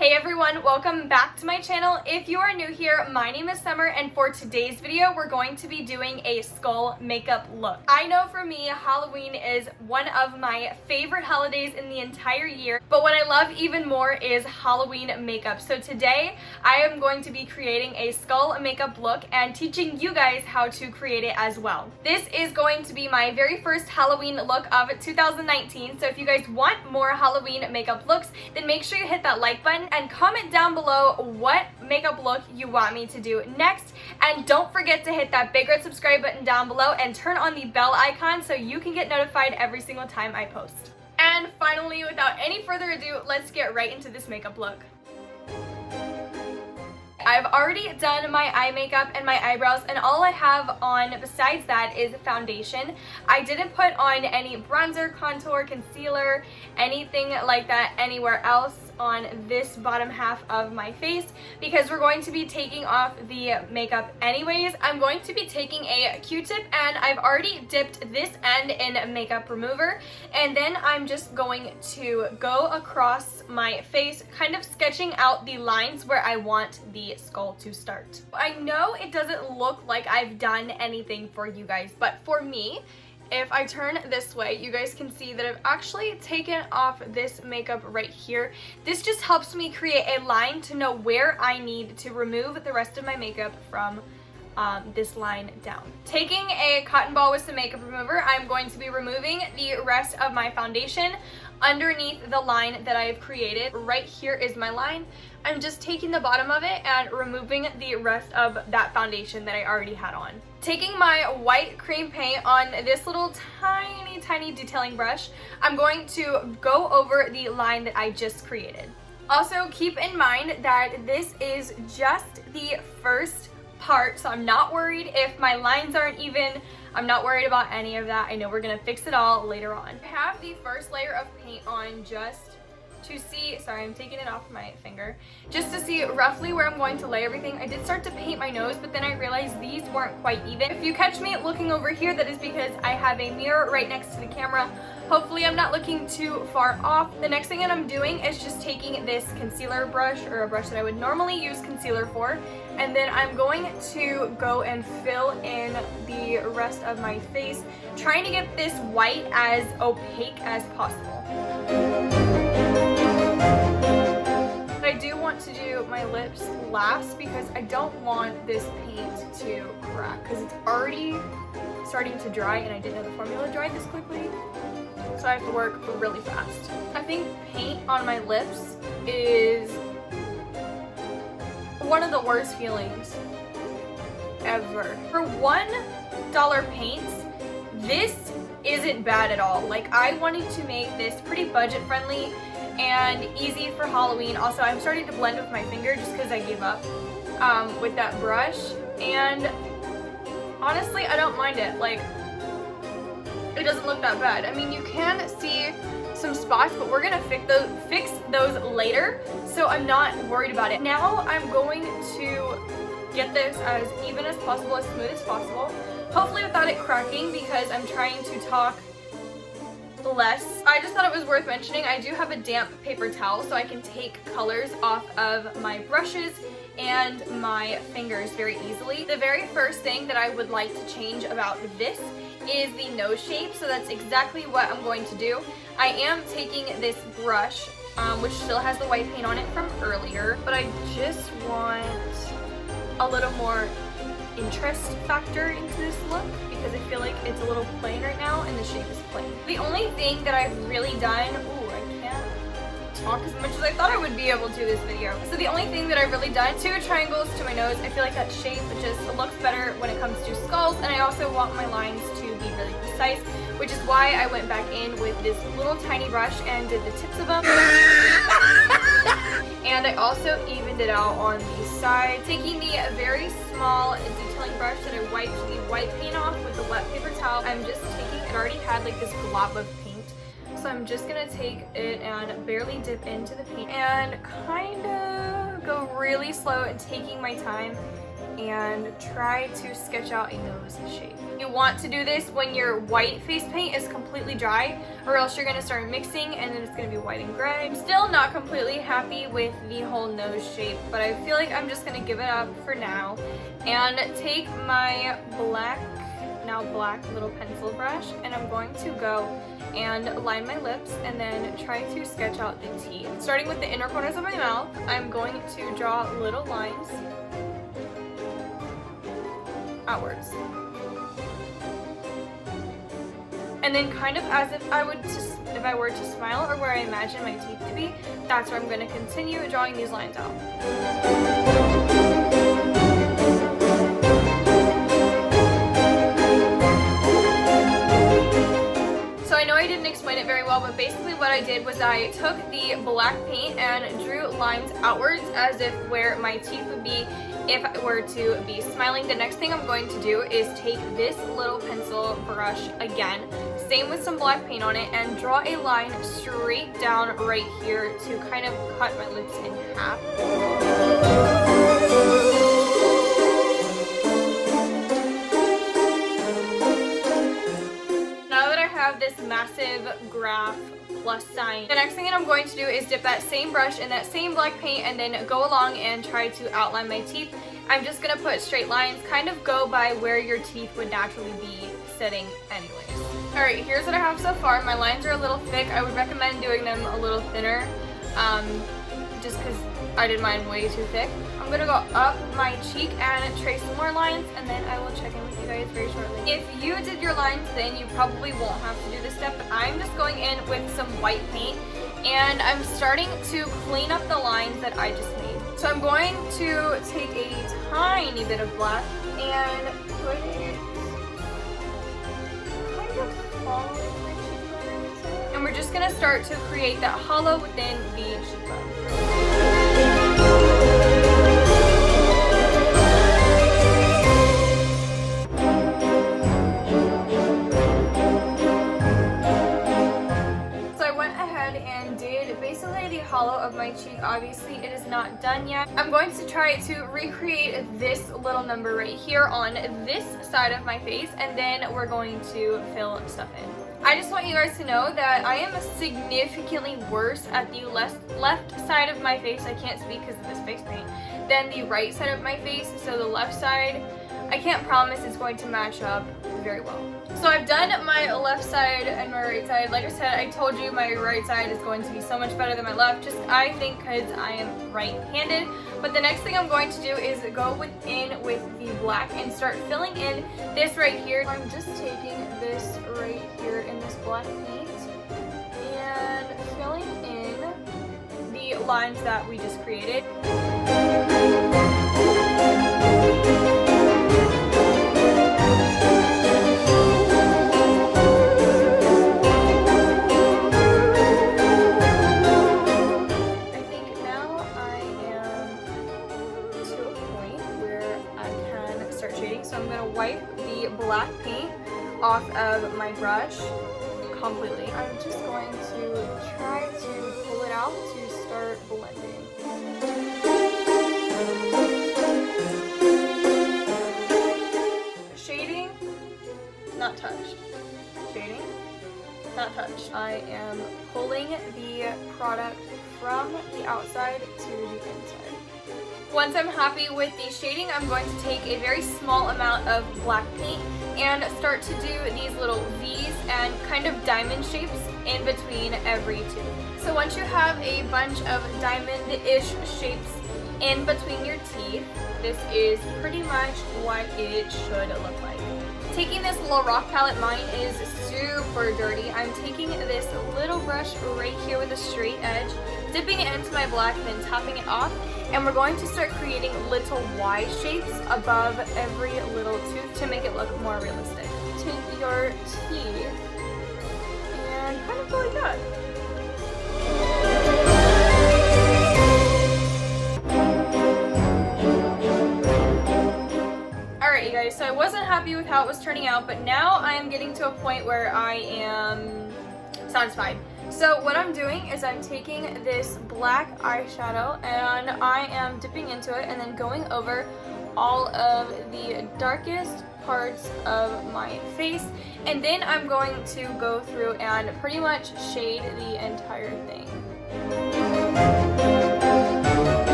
Hey everyone, welcome back to my channel. If you are new here, my name is Summer, and for today's video, we're going to be doing a skull makeup look. I know for me, Halloween is one of my favorite holidays in the entire year, but what I love even more is Halloween makeup. So today, I am going to be creating a skull makeup look and teaching you guys how to create it as well. This is going to be my very first Halloween look of 2019, so if you guys want more Halloween makeup looks, then make sure you hit that like button and comment down below what makeup look you want me to do next. And don't forget to hit that big red subscribe button down below and turn on the bell icon so you can get notified every single time I post. And finally, without any further ado, let's get right into this makeup look. I've already done my eye makeup and my eyebrows, and all I have on besides that is foundation. I didn't put on any bronzer, contour, concealer, anything like that anywhere else on this bottom half of my face because we're going to be taking off the makeup anyways. I'm going to be taking a Q-tip, and I've already dipped this end in makeup remover, and then I'm just going to go across my face, kind of sketching out the lines where I want the skull to start. I know it doesn't look like I've done anything for you guys, but for me, if I turn this way, you guys can see that I've actually taken off this makeup right here. This just helps me create a line to know where I need to remove the rest of my makeup from this line down. Taking a cotton ball with some makeup remover, I'm going to be removing the rest of my foundation underneath the line that I've created. Right here is my line. I'm just taking the bottom of it and removing the rest of that foundation that I already had on. Taking my white cream paint on this little tiny detailing brush, I'm going to go over the line that I just created. Also, keep in mind that this is just the first part, so I'm not worried if my lines aren't even. I'm not worried about any of that. I know we're gonna fix it all later on. I have the first layer of paint on just to see, sorry, I'm taking it off my finger, just to see roughly where I'm going to lay everything. I did start to paint my nose, but then I realized these weren't quite even. If you catch me looking over here, that is because I have a mirror right next to the camera. Hopefully I'm not looking too far off. The next thing that I'm doing is just taking this concealer brush, or a brush that I would normally use concealer for, and then I'm going to go and fill in the rest of my face, trying to get this white as opaque as possible. I do want to do my lips last because I don't want this paint to crack because it's already starting to dry, and I didn't know the formula dried this quickly, so I have to work really fast. I think paint on my lips is one of the worst feelings ever. For $1 paints, this isn't bad at all. Like, I wanted to make this pretty budget friendly and easy for Halloween. Also, I'm starting to blend with my finger just because I gave up with that brush, and honestly, I don't mind it. Like, it doesn't look that bad. I mean, you can see some spots, but we're gonna fix those later, so I'm not worried about it. Now I'm going to get this as even as possible, as smooth as possible, hopefully without it cracking, because I'm trying to talk less. I just thought it was worth mentioning, I do have a damp paper towel so I can take colors off of my brushes and my fingers very easily. The very first thing that I would like to change about this is the nose shape, so that's exactly what I'm going to do. I am taking this brush, which still has the white paint on it from earlier, but I just want a little more interest factor into this look because I feel like it's a little plain right now and the shape is plain. The only thing that I've really done, I can't talk as much as I thought I would be able to this video. So the only thing that I've really done, 2 triangles to my nose. I feel like that shape just looks better when it comes to skulls, and I also want my lines to be really precise, which is why I went back in with this little tiny brush and did the tips of them. And I also evened it out on the side, taking the very small detailing brush that I wiped the white paint off with the wet paper towel. I'm just taking, it already had like this glob of paint, so I'm just gonna take it and barely dip into the paint and kind of go really slow and taking my time and try to sketch out a nose shape. You want to do this when your white face paint is completely dry, or else you're gonna start mixing and then it's gonna be white and gray. I'm still not completely happy with the whole nose shape, but I feel like I'm just gonna give it up for now and take my now black little pencil brush, and I'm going to go and line my lips and then try to sketch out the teeth. Starting with the inner corners of my mouth, I'm going to draw little lines outwards. And then kind of as if I were to smile, or where I imagine my teeth to be, that's where I'm going to continue drawing these lines out. So I know I didn't explain it very well, but basically what I did was I took the black paint and drew lines outwards as if where my teeth would be if I were to be smiling. The next thing I'm going to do is take this little pencil brush again, same with some black paint on it, and draw a line straight down right here to kind of cut my lips in half. This massive graph plus sign. The next thing that I'm going to do is dip that same brush in that same black paint and then go along and try to outline my teeth. I'm just gonna put straight lines, kind of go by where your teeth would naturally be sitting anyways. Alright, here's what I have so far. My lines are a little thick. I would recommend doing them a little thinner, just because I did mine way too thick. I'm gonna go up my cheek and trace some more lines, and then I will check in with you guys very shortly. If you did your lines thin, you probably won't have to do this step, but I'm just going in with some white paint, and I'm starting to clean up the lines that I just made. So I'm going to take a tiny bit of black and put it kind of following my cheekbone, and we're just gonna start to create that hollow within the cheekbone. Hollow of my cheek. Obviously it is not done yet. I'm going to try to recreate this little number right here on this side of my face, and then we're going to fill stuff in. I just want you guys to know that I am significantly worse at the left side of my face, I can't speak because of this face paint, than the right side of my face. So the left side, I can't promise it's going to match up very well. So I've done my left side and my right side. Like I said, I told you my right side is going to be so much better than my left, just I think because I am right-handed. But the next thing I'm going to do is go in with the black and start filling in this right here. I'm just taking this right here in this black paint and filling in the lines that we just created. So I'm going to wipe the black paint off of my brush completely. I'm just going to try to pull it out to start blending. Shading, not touched. Shading, not touched. I am pulling the product from the outside to the inside. Once I'm happy with the shading, I'm going to take a very small amount of black paint and start to do these little V's and kind of diamond shapes in between every tooth. So once you have a bunch of diamond-ish shapes in between your teeth, this is pretty much what it should look like. Taking this little rock palette, mine is super dirty. I'm taking this little brush right here with a straight edge, dipping it into my black, and then topping it off. And we're going to start creating little Y shapes above every little tooth to make it look more realistic. Take your teeth and kind of go like that. Alright you guys, so I wasn't happy with how it was turning out, but now I am getting to a point where I am satisfied. So what I'm doing is I'm taking this black eyeshadow and I am dipping into it and then going over all of the darkest parts of my face, and then I'm going to go through and pretty much shade the entire thing.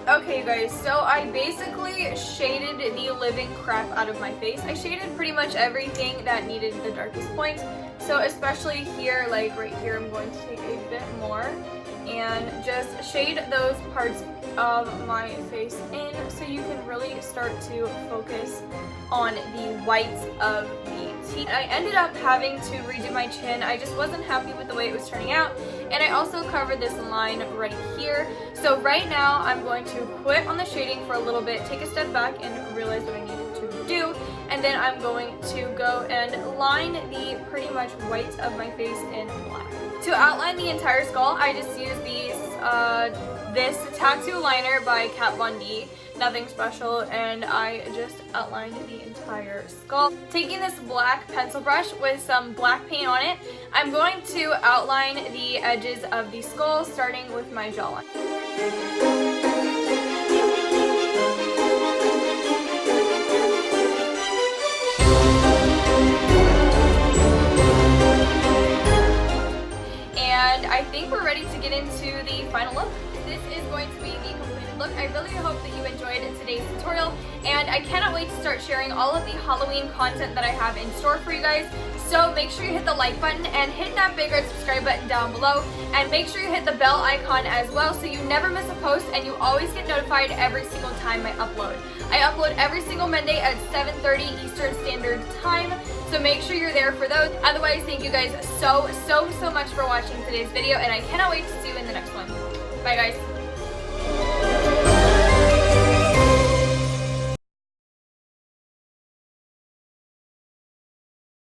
Okay guys, so I basically shaded the living crap out of my face. I shaded pretty much everything that needed the darkest points. So especially here, like right here, I'm going to take a bit more and just shade those parts of my face in so you can really start to focus on the whites of the teeth. I ended up having to redo my chin. I just wasn't happy with the way it was turning out, and I also covered this line right here. So right now I'm going to quit on the shading for a little bit, take a step back and realize what I needed to do, and then I'm going to go and line the pretty much whites of my face in black. To outline the entire skull, I just used this tattoo liner by Kat Von D. Nothing special, and I just outlined the entire skull. Taking this black pencil brush with some black paint on it, I'm going to outline the edges of the skull, starting with my jawline. And I think we're ready to get into the final look. This is going to be the completed look. I really hope that you enjoyed today's tutorial, and I cannot wait to start sharing all of the Halloween content that I have in store for you guys. So make sure you hit the like button and hit that big red subscribe button down below, and make sure you hit the bell icon as well so you never miss a post and you always get notified every single time I upload. I upload every single Monday at 7:30 Eastern Standard Time, so make sure you're there for those. Otherwise, thank you guys so much for watching today's video, and I cannot wait to see you in the next one. Bye guys.